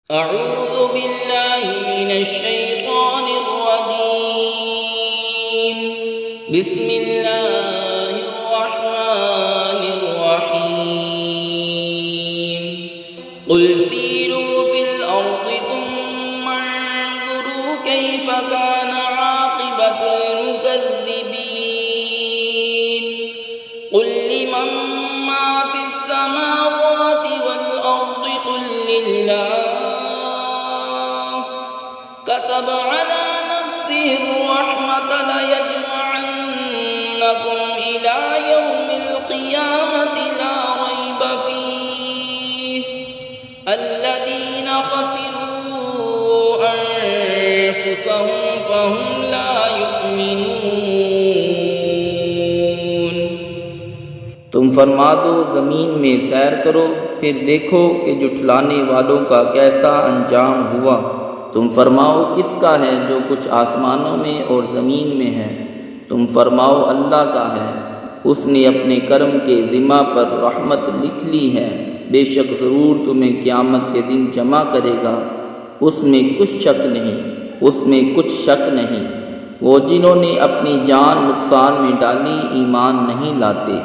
अऊज़ु बिल्लाहि मिनश्शैतानिर रजीम। बिस्मिल्लाहिर रहमानिर रहीम। क़ुल सीरू फ़िल अर्ज़ि थुम्मा अंज़ुरू कैफ़ कान आक़िबतुल मुकज़्ज़िबीन। क़ुल लिमन मा फ़िस समावाति वल अर्ज़ि क़ुल लिल्लाह कतब अला नफ्सिहिर रहमत लयजमअन्नकुम इला यौमिल क़ियामति ला रैब फ़ीह अल्लज़ीन ख़सिरू अन्फ़ुसहुम फ़हुम ला युमिनून। तुम फरमा दो, ज़मीन में सैर करो, फिर देखो कि जुठलाने वालों का कैसा अंजाम हुआ। तुम फरमाओ, किसका है जो कुछ आसमानों में और ज़मीन में है? तुम फरमाओ, अल्लाह का है। उसने अपने कर्म के ज़िम्मा पर रहमत लिख ली है। बेशक ज़रूर तुम्हें क़यामत के दिन जमा करेगा। उसमें कुछ शक नहीं। वो जिन्होंने अपनी जान नुकसान में डाली ईमान नहीं लाते।